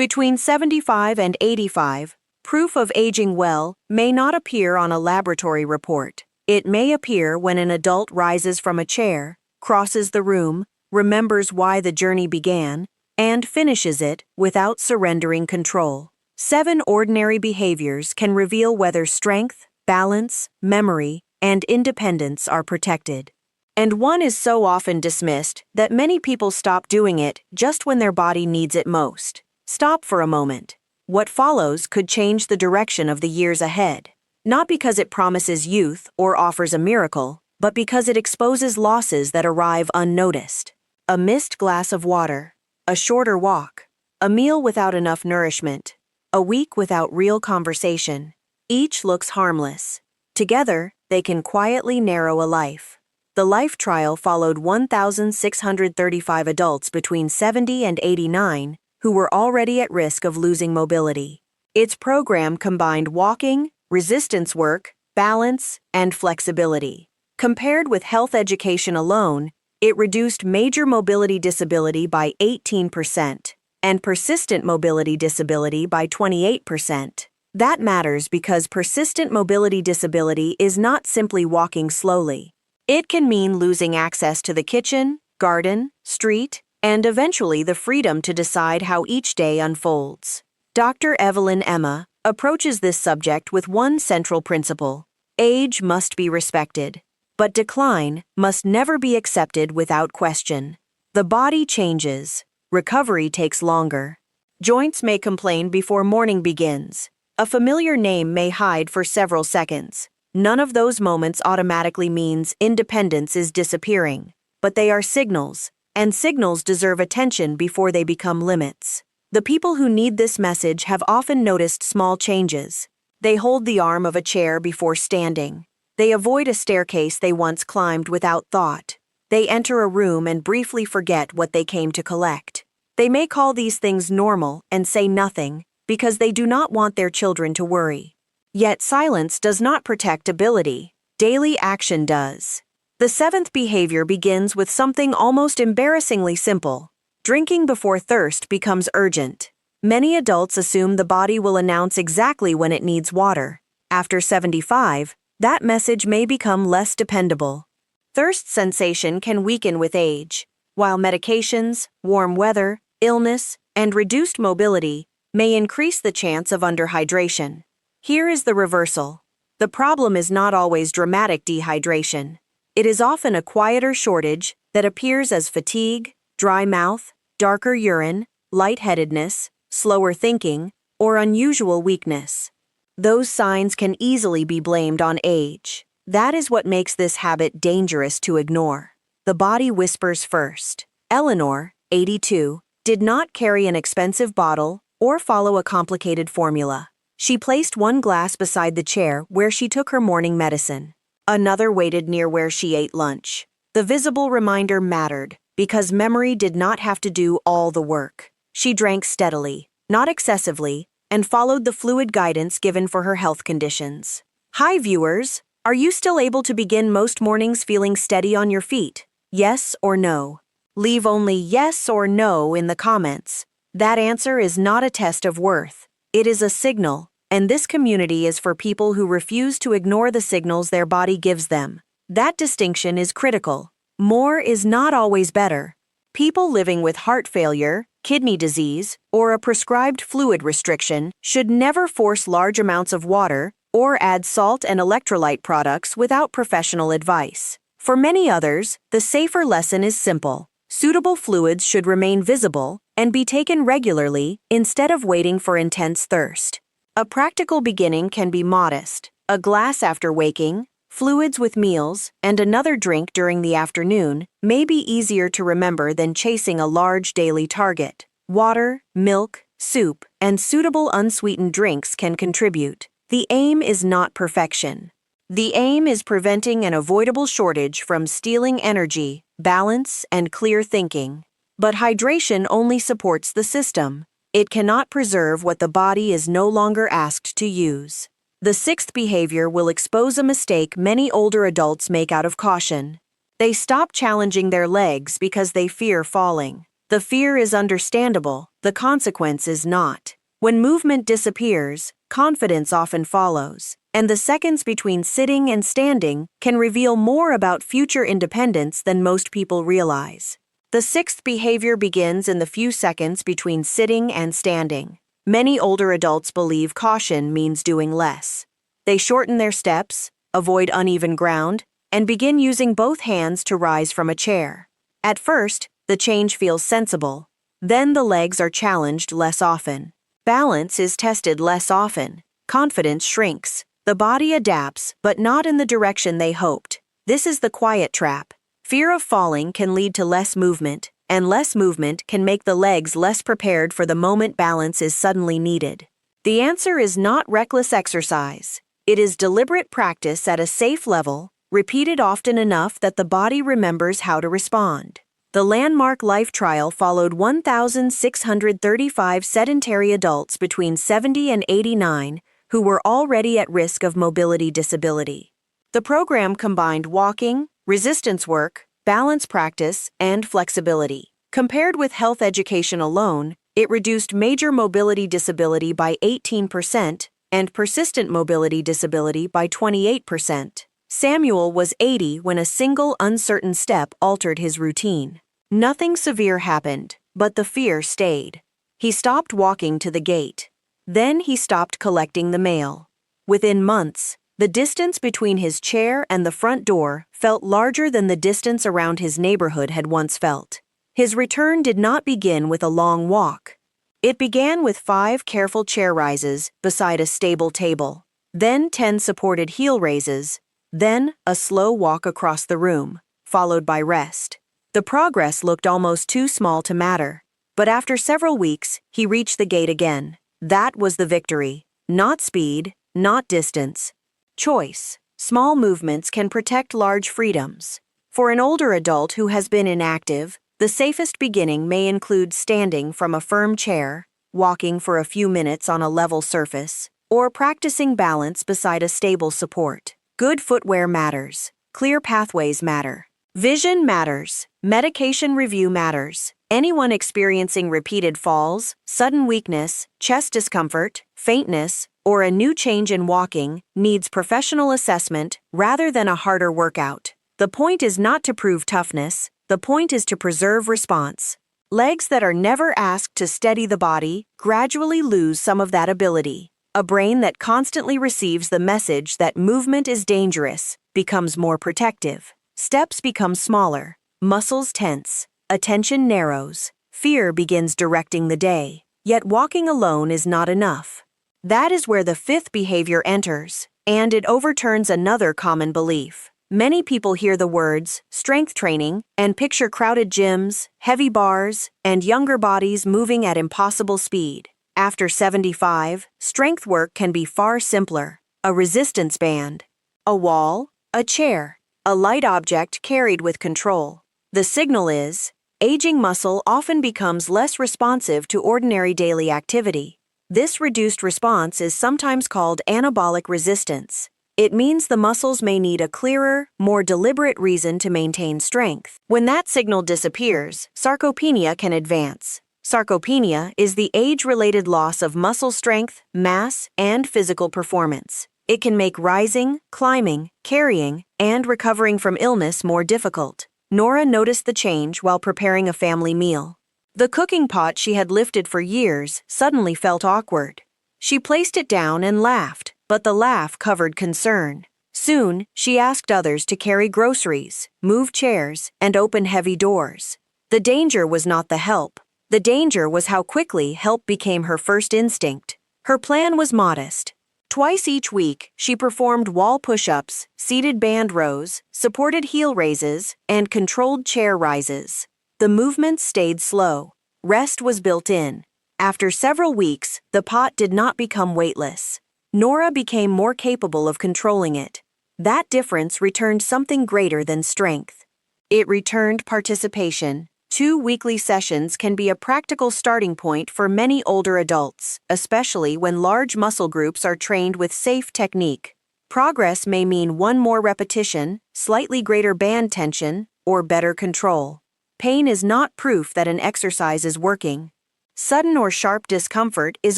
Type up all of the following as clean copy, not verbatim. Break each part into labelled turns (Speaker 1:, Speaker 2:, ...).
Speaker 1: Between 75 and 85, proof of aging well may not appear on a laboratory report. It may appear when an adult rises from a chair, crosses the room, remembers why the journey began, and finishes it without surrendering control. 7 ordinary behaviors can reveal whether strength, balance, memory, and independence are protected. And one is so often dismissed that many people stop doing it just when their body needs it most. Stop for a moment. What follows could change the direction of the years ahead, not because it promises youth or offers a miracle, but because it exposes losses that arrive unnoticed. A missed glass of water, a shorter walk, a meal without enough nourishment, a week without real conversation. Each looks harmless. Together, they can quietly narrow a life. The Life Trial followed 1,635 adults between 70 and 89 who were already at risk of losing mobility. Its program combined walking, resistance work, balance, and flexibility. Compared with health education alone, it reduced major mobility disability by 18% and persistent mobility disability by 28%. That matters because persistent mobility disability is not simply walking slowly. It can mean losing access to the kitchen, garden, street, and eventually the freedom to decide how each day unfolds. Dr. Evelyne Emma approaches this subject with one central principle: age must be respected, but decline must never be accepted without question. The body changes. Recovery takes longer. Joints may complain before morning begins. A familiar name may hide for several seconds. None of those moments automatically means independence is disappearing, but they are signals, and signals deserve attention before they become limits. The people who need this message have often noticed small changes. They hold the arm of a chair before standing. They avoid a staircase they once climbed without thought. They enter a room and briefly forget what they came to collect. They may call these things normal and say nothing because they do not want their children to worry. Yet silence does not protect ability. Daily action does. The 7th behavior begins with something almost embarrassingly simple. Drinking before thirst becomes urgent. Many adults assume the body will announce exactly when it needs water. After 75, that message may become less dependable. Thirst sensation can weaken with age, while medications, warm weather, illness, and reduced mobility may increase the chance of underhydration. Here is the reversal. The problem is not always dramatic dehydration. It is often a quieter shortage that appears as fatigue, dry mouth, darker urine, lightheadedness, slower thinking, or unusual weakness. Those signs can easily be blamed on age. That is what makes this habit dangerous to ignore. The body whispers first. Eleanor, 82, did not carry an expensive bottle or follow a complicated formula. She placed one glass beside the chair where she took her morning medicine. Another waited near where she ate lunch. The visible reminder mattered because memory did not have to do all the work. She drank steadily, not excessively, and followed the fluid guidance given for her health conditions. Hi viewers, are you still able to begin most mornings feeling steady on your feet? Yes or no? Leave only yes or no in the comments. That answer is not a test of worth. It is a signal. And this community is for people who refuse to ignore the signals their body gives them. That distinction is critical. More is not always better. People living with heart failure, kidney disease, or a prescribed fluid restriction should never force large amounts of water or add salt and electrolyte products without professional advice. For many others, the safer lesson is simple. Suitable fluids should remain visible and be taken regularly instead of waiting for intense thirst. A practical beginning can be modest: a glass after waking, fluids with meals, and another drink during the afternoon may be easier to remember than chasing a large daily target. Water, milk, soup, and suitable unsweetened drinks can contribute. The aim is not perfection. The aim is preventing an avoidable shortage from stealing energy, balance, and clear thinking. But hydration only supports the system. It cannot preserve what the body is no longer asked to use. The 6th behavior will expose a mistake many older adults make out of caution. They stop challenging their legs because they fear falling. The fear is understandable, the consequence is not. When movement disappears, confidence often follows, and the seconds between sitting and standing can reveal more about future independence than most people realize. The sixth behavior begins in the few seconds between sitting and standing. Many older adults believe caution means doing less. They shorten their steps, avoid uneven ground, and begin using both hands to rise from a chair. At first, the change feels sensible. Then the legs are challenged less often. Balance is tested less often. Confidence shrinks. The body adapts, but not in the direction they hoped. This is the quiet trap. Fear of falling can lead to less movement, and less movement can make the legs less prepared for the moment balance is suddenly needed. The answer is not reckless exercise. It is deliberate practice at a safe level, repeated often enough that the body remembers how to respond. The landmark life trial followed 1,635 sedentary adults between 70 and 89 who were already at risk of mobility disability. The program combined walking, resistance work, balance practice, and flexibility. Compared with health education alone, it reduced major mobility disability by 18% and persistent mobility disability by 28%. Samuel was 80 when a single uncertain step altered his routine. Nothing severe happened, but the fear stayed. He stopped walking to the gate. Then he stopped collecting the mail. Within months, the distance between his chair and the front door felt larger than the distance around his neighborhood had once felt. His return did not begin with a long walk. It began with 5 careful chair rises beside a stable table, then 10 supported heel raises, then a slow walk across the room, followed by rest. The progress looked almost too small to matter, but after several weeks, he reached the gate again. That was the victory. Not speed, not distance. Choice. Small movements can protect large freedoms. For an older adult who has been inactive, the safest beginning may include standing from a firm chair, walking for a few minutes on a level surface, or practicing balance beside a stable support. Good footwear matters. Clear pathways matter. Vision matters. Medication review matters. Anyone experiencing repeated falls, sudden weakness, chest discomfort, faintness, or a new change in walking needs professional assessment rather than a harder workout. The point is not to prove toughness. The point is to preserve response. Legs that are never asked to steady the body gradually lose some of that ability. A brain that constantly receives the message that movement is dangerous becomes more protective. Steps become smaller. Muscles tense. Attention narrows. Fear begins directing the day. Yet walking alone is not enough. That is where the fifth behavior enters, and it overturns another common belief. Many people hear the words strength training and picture crowded gyms, heavy bars, and younger bodies moving at impossible speed. After 75, strength work can be far simpler. A resistance band, a wall, a chair, a light object carried with control. The signal is, aging muscle often becomes less responsive to ordinary daily activity. This reduced response is sometimes called anabolic resistance. It means the muscles may need a clearer, more deliberate reason to maintain strength. When that signal disappears, sarcopenia can advance. Sarcopenia is the age-related loss of muscle strength, mass, and physical performance. It can make rising, climbing, carrying, and recovering from illness more difficult. Nora noticed the change while preparing a family meal. The cooking pot she had lifted for years suddenly felt awkward. She placed it down and laughed, but the laugh covered concern. Soon, she asked others to carry groceries, move chairs, and open heavy doors. The danger was not the help. The danger was how quickly help became her first instinct. Her plan was modest. Twice each week, she performed wall push-ups, seated band rows, supported heel raises, and controlled chair rises. The movement stayed slow. Rest was built in. After several weeks, the pot did not become weightless. Nora became more capable of controlling it. That difference returned something greater than strength. It returned participation. 2 weekly sessions can be a practical starting point for many older adults, especially when large muscle groups are trained with safe technique. Progress may mean 1 more repetition, slightly greater band tension, or better control. Pain is not proof that an exercise is working. Sudden or sharp discomfort is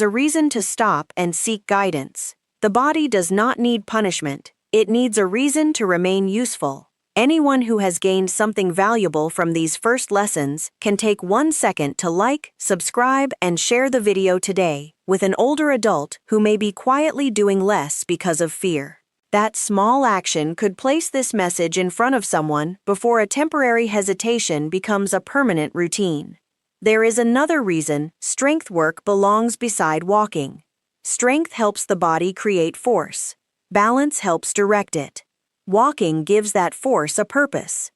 Speaker 1: a reason to stop and seek guidance. The body does not need punishment. It needs a reason to remain useful. Anyone who has gained something valuable from these first lessons can take 1 second to like, subscribe, and share the video today with an older adult who may be quietly doing less because of fear. That small action could place this message in front of someone before a temporary hesitation becomes a permanent routine. There is another reason strength work belongs beside walking. Strength helps the body create force. Balance helps direct it. Walking gives that force a purpose.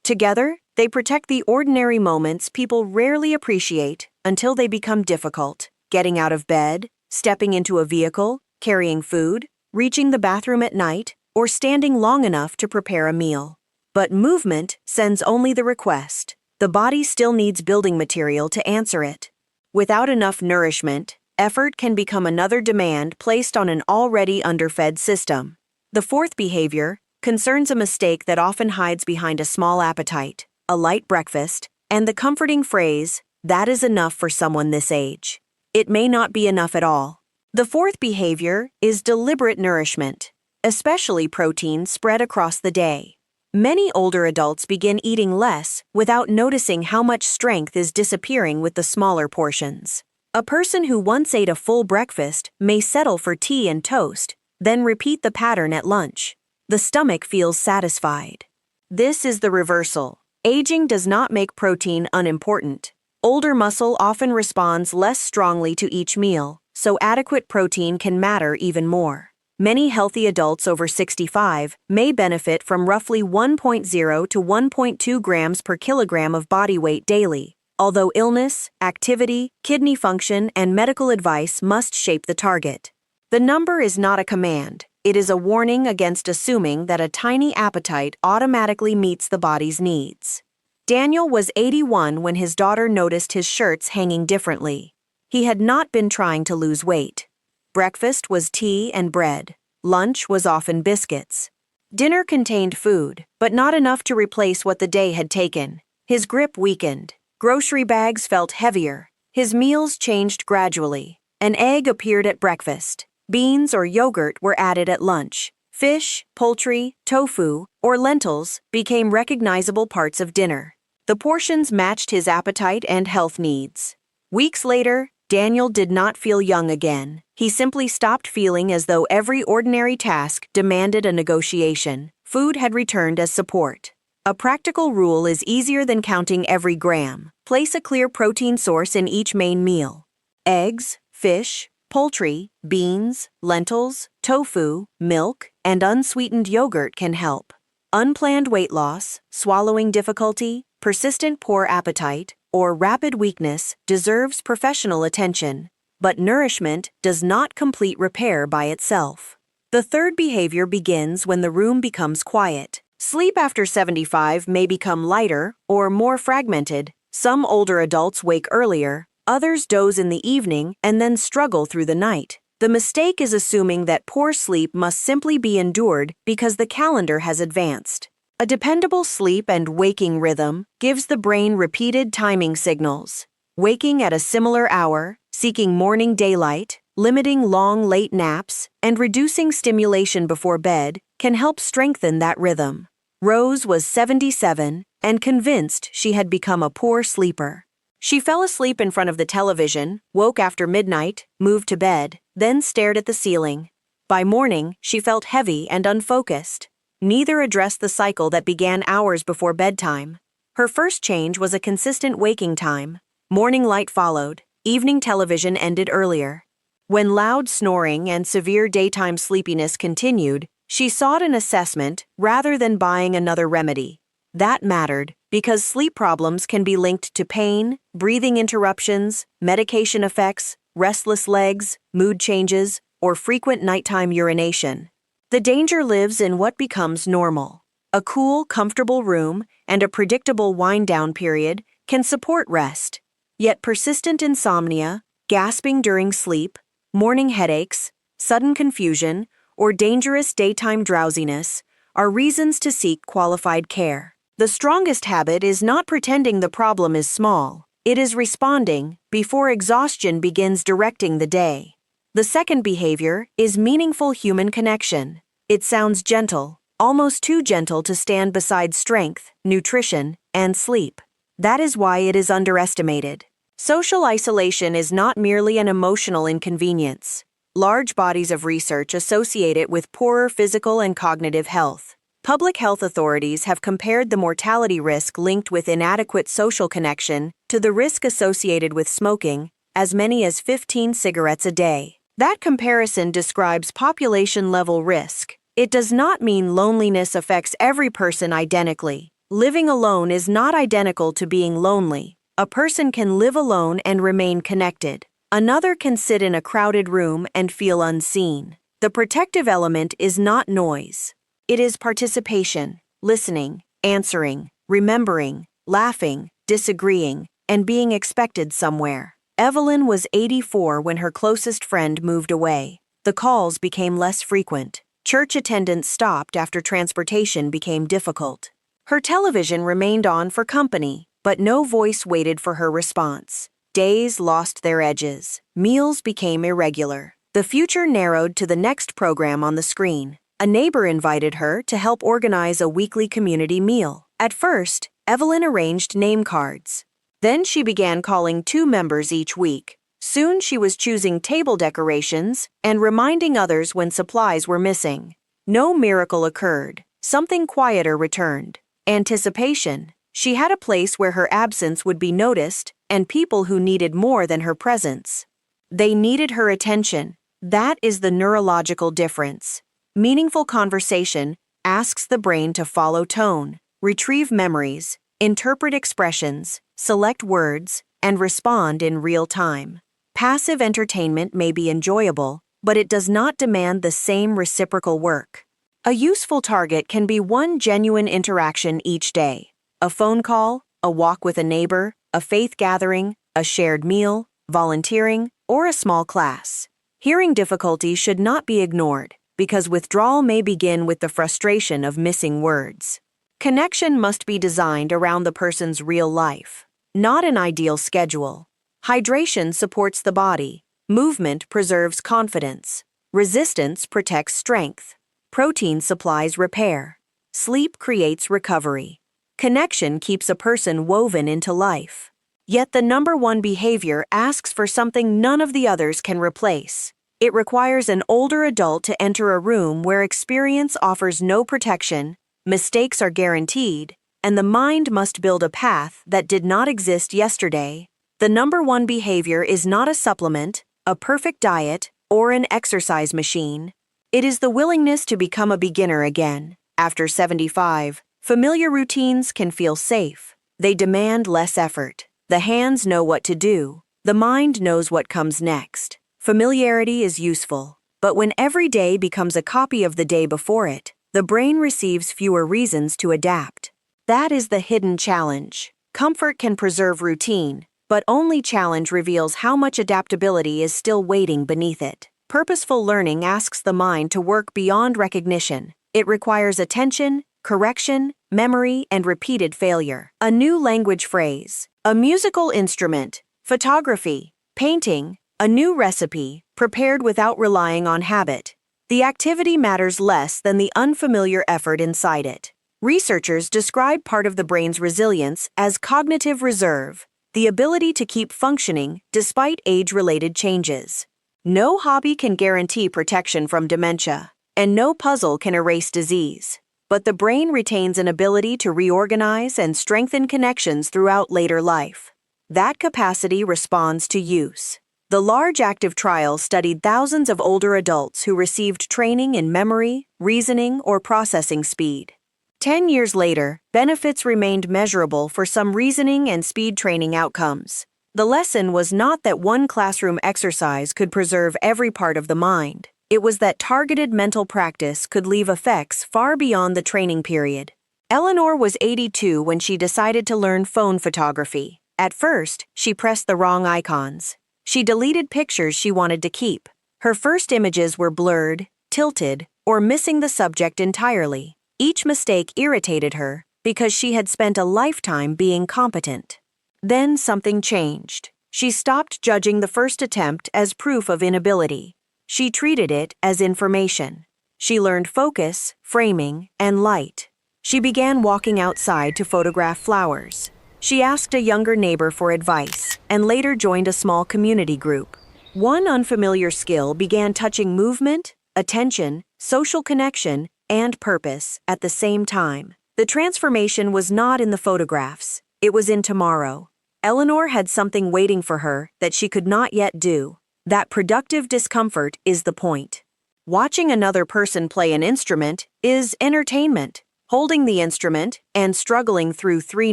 Speaker 1: Together, they protect the ordinary moments people rarely appreciate until they become difficult. Getting out of bed, stepping into a vehicle, carrying food, reaching the bathroom at night, or standing long enough to prepare a meal. But movement sends only the request. The body still needs building material to answer it. Without enough nourishment, effort can become another demand placed on an already underfed system. The fourth behavior concerns a mistake that often hides behind a small appetite, a light breakfast, and the comforting phrase, "That is enough for someone this age." It may not be enough at all. The fourth behavior is deliberate nourishment, especially protein spread across the day. Many older adults begin eating less without noticing how much strength is disappearing with the smaller portions. A person who once ate a full breakfast may settle for tea and toast, then repeat the pattern at lunch. The stomach feels satisfied. This is the reversal. Aging does not make protein unimportant. Older muscle often responds less strongly to each meal, so adequate protein can matter even more. Many healthy adults over 65 may benefit from roughly 1.0 to 1.2 grams per kilogram of body weight daily, although illness, activity, kidney function, and medical advice must shape the target. The number is not a command. It is a warning against assuming that a tiny appetite automatically meets the body's needs. Daniel was 81 when his daughter noticed his shirts hanging differently. He had not been trying to lose weight. Breakfast was tea and bread. Lunch was often biscuits. Dinner contained food, but not enough to replace what the day had taken. His grip weakened. Grocery bags felt heavier. His meals changed gradually. An egg appeared at breakfast. Beans or yogurt were added at lunch. Fish, poultry, tofu, or lentils became recognizable parts of dinner. The portions matched his appetite and health needs. Weeks later, Daniel did not feel young again. He simply stopped feeling as though every ordinary task demanded a negotiation. Food had returned as support. A practical rule is easier than counting every gram. Place a clear protein source in each main meal. Eggs, fish, poultry, beans, lentils, tofu, milk, and unsweetened yogurt can help. Unplanned weight loss, swallowing difficulty, persistent poor appetite, or rapid weakness deserves professional attention, but nourishment does not complete repair by itself. The third behavior begins when the room becomes quiet. Sleep after 75 may become lighter or more fragmented. Some older adults wake earlier, others doze in the evening and then struggle through the night. The mistake is assuming that poor sleep must simply be endured because the calendar has advanced. A dependable sleep and waking rhythm gives the brain repeated timing signals. Waking at a similar hour, seeking morning daylight, limiting long late naps, and reducing stimulation before bed can help strengthen that rhythm. Rose was 77 and convinced she had become a poor sleeper. She fell asleep in front of the television, woke after midnight, moved to bed, then stared at the ceiling. By morning, she felt heavy and unfocused. Neither addressed the cycle that began hours before bedtime. Her first change was a consistent waking time. Morning light followed. Evening television ended earlier. When loud snoring and severe daytime sleepiness continued, she sought an assessment rather than buying another remedy. That mattered because sleep problems can be linked to pain, breathing interruptions, medication effects, restless legs, mood changes, or frequent nighttime urination. The danger lives in what becomes normal. A cool, comfortable room and a predictable wind-down period can support rest. Yet persistent insomnia, gasping during sleep, morning headaches, sudden confusion, or dangerous daytime drowsiness are reasons to seek qualified care. The strongest habit is not pretending the problem is small. It is responding before exhaustion begins directing the day. The second behavior is meaningful human connection. It sounds gentle, almost too gentle to stand beside strength, nutrition, and sleep. That is why it is underestimated. Social isolation is not merely an emotional inconvenience. Large bodies of research associate it with poorer physical and cognitive health. Public health authorities have compared the mortality risk linked with inadequate social connection to the risk associated with smoking, as many as 15 cigarettes a day. That comparison describes population-level risk. It does not mean loneliness affects every person identically. Living alone is not identical to being lonely. A person can live alone and remain connected. Another can sit in a crowded room and feel unseen. The protective element is not noise. It is participation, listening, answering, remembering, laughing, disagreeing, and being expected somewhere. Evelyne was 84 when her closest friend moved away. The calls became less frequent. Church attendance stopped after transportation became difficult. Her television remained on for company, but no voice waited for her response. Days lost their edges. Meals became irregular. The future narrowed to the next program on the screen. A neighbor invited her to help organize a weekly community meal. At first, Evelyne arranged name cards. Then she began calling 2 members each week. Soon she was choosing table decorations and reminding others when supplies were missing. No miracle occurred. Something quieter returned. Anticipation. She had a place where her absence would be noticed and people who needed more than her presence. They needed her attention. That is the neurological difference. Meaningful conversation asks the brain to follow tone, retrieve memories, interpret expressions, select words, and respond in real time. Passive entertainment may be enjoyable, but it does not demand the same reciprocal work. A useful target can be one genuine interaction each day. A phone call, a walk with a neighbor, a faith gathering, a shared meal, volunteering, or a small class. Hearing difficulty should not be ignored, because withdrawal may begin with the frustration of missing words. Connection must be designed around the person's real life, not an ideal schedule. Hydration supports the body. Movement preserves confidence. Resistance protects strength. Protein supplies repair. Sleep creates recovery. Connection keeps a person woven into life. Yet the number one behavior asks for something none of the others can replace. It requires an older adult to enter a room where experience offers no protection, mistakes are guaranteed, and the mind must build a path that did not exist yesterday. The number one behavior is not a supplement, a perfect diet, or an exercise machine. It is the willingness to become a beginner again. After 75, familiar routines can feel safe. They demand less effort. The hands know what to do. The mind knows what comes next. Familiarity is useful, but when every day becomes a copy of the day before it, the brain receives fewer reasons to adapt. That is the hidden challenge. Comfort can preserve routine, but only challenge reveals how much adaptability is still waiting beneath it. Purposeful learning asks the mind to work beyond recognition. It requires attention, correction, memory, and repeated failure. A new language phrase, a musical instrument, photography, painting, a new recipe, prepared without relying on habit. The activity matters less than the unfamiliar effort inside it. Researchers describe part of the brain's resilience as cognitive reserve, the ability to keep functioning despite age-related changes. No hobby can guarantee protection from dementia, and no puzzle can erase disease. But the brain retains an ability to reorganize and strengthen connections throughout later life. That capacity responds to use. The large active trial studied thousands of older adults who received training in memory, reasoning, or processing speed. 10 years later, benefits remained measurable for some reasoning and speed training outcomes. The lesson was not that one classroom exercise could preserve every part of the mind. It was that targeted mental practice could leave effects far beyond the training period. Eleanor was 82 when she decided to learn phone photography. At first, she pressed the wrong icons. She deleted pictures she wanted to keep. Her first images were blurred, tilted, or missing the subject entirely. Each mistake irritated her, because she had spent a lifetime being competent. Then something changed. She stopped judging the first attempt as proof of inability. She treated it as information. She learned focus, framing, and light. She began walking outside to photograph flowers. She asked a younger neighbor for advice, and later joined a small community group. One unfamiliar skill began touching movement, attention, social connection, and purpose at the same time. The transformation was not in the photographs. It was in tomorrow. Eleanor had something waiting for her that she could not yet do. That productive discomfort is the point. Watching another person play an instrument is entertainment. Holding the instrument and struggling through 3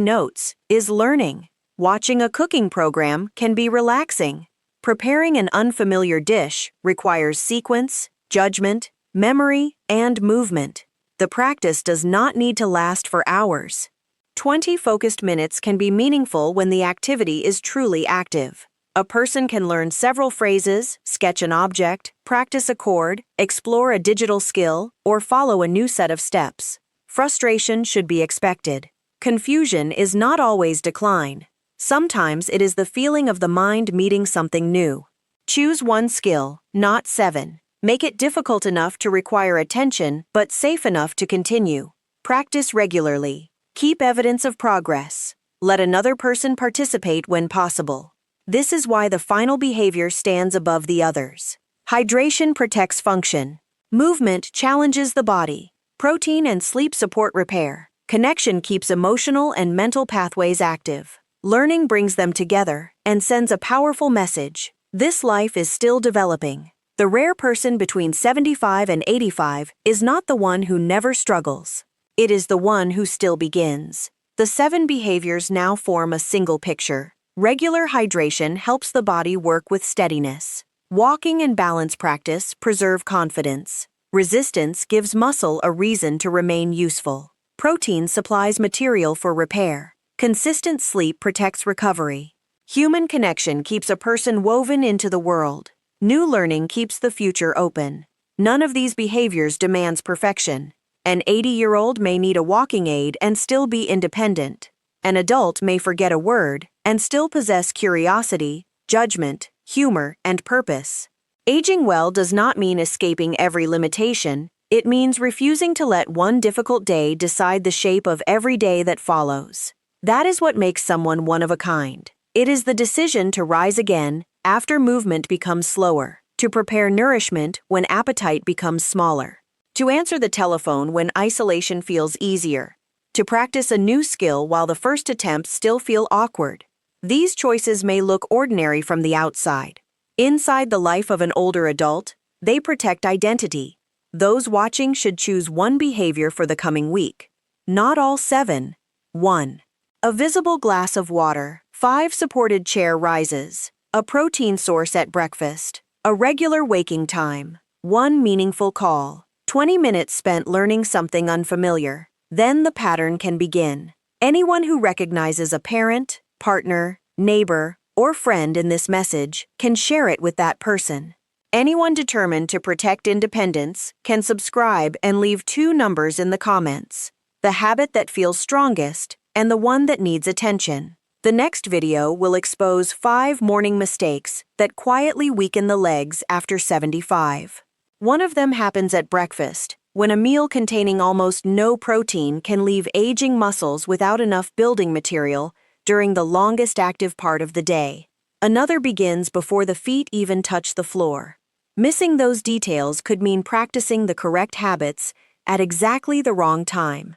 Speaker 1: notes is learning. Watching a cooking program can be relaxing. Preparing an unfamiliar dish requires sequence, judgment, memory, and movement. The practice does not need to last for hours. 20 focused minutes can be meaningful when the activity is truly active. A person can learn several phrases, sketch an object, practice a chord, explore a digital skill, or follow a new set of steps. Frustration should be expected. Confusion is not always decline. Sometimes it is the feeling of the mind meeting something new. Choose one skill, not 7. Make it difficult enough to require attention, but safe enough to continue. Practice regularly. Keep evidence of progress. Let another person participate when possible. This is why the final behavior stands above the others. Hydration protects function. Movement challenges the body. Protein and sleep support repair. Connection keeps emotional and mental pathways active. Learning brings them together and sends a powerful message. This life is still developing. The rare person between 75 and 85 is not the one who never struggles. It is the one who still begins. The 7 behaviors now form a single picture. Regular hydration helps the body work with steadiness. Walking and balance practice preserve confidence. Resistance gives muscle a reason to remain useful. Protein supplies material for repair. Consistent sleep protects recovery. Human connection keeps a person woven into the world. New learning keeps the future open. None of these behaviors demands perfection. An 80-year-old may need a walking aid and still be independent. An adult may forget a word and still possess curiosity, judgment, humor, and purpose. Aging well does not mean escaping every limitation. It means refusing to let one difficult day decide the shape of every day that follows. That is what makes someone one of a kind. It is the decision to rise again after movement becomes slower, to prepare nourishment when appetite becomes smaller, to answer the telephone when isolation feels easier, to practice a new skill while the first attempts still feel awkward. These choices may look ordinary from the outside. Inside the life of an older adult, they protect identity. Those watching should choose one behavior for the coming week. Not all 7. 1. A visible glass of water. 5 supported chair rises. A protein source at breakfast. A regular waking time. 1 meaningful call. 20 minutes spent learning something unfamiliar. Then the pattern can begin. Anyone who recognizes a parent, partner, neighbor, or friend in this message can share it with that person. Anyone determined to protect independence can subscribe and leave 2 numbers in the comments. The habit that feels strongest and the one that needs attention. The next video will expose 5 morning mistakes that quietly weaken the legs after 75. One of them happens at breakfast, when a meal containing almost no protein can leave aging muscles without enough building material during the longest active part of the day. Another begins before the feet even touch the floor. Missing those details could mean practicing the correct habits at exactly the wrong time.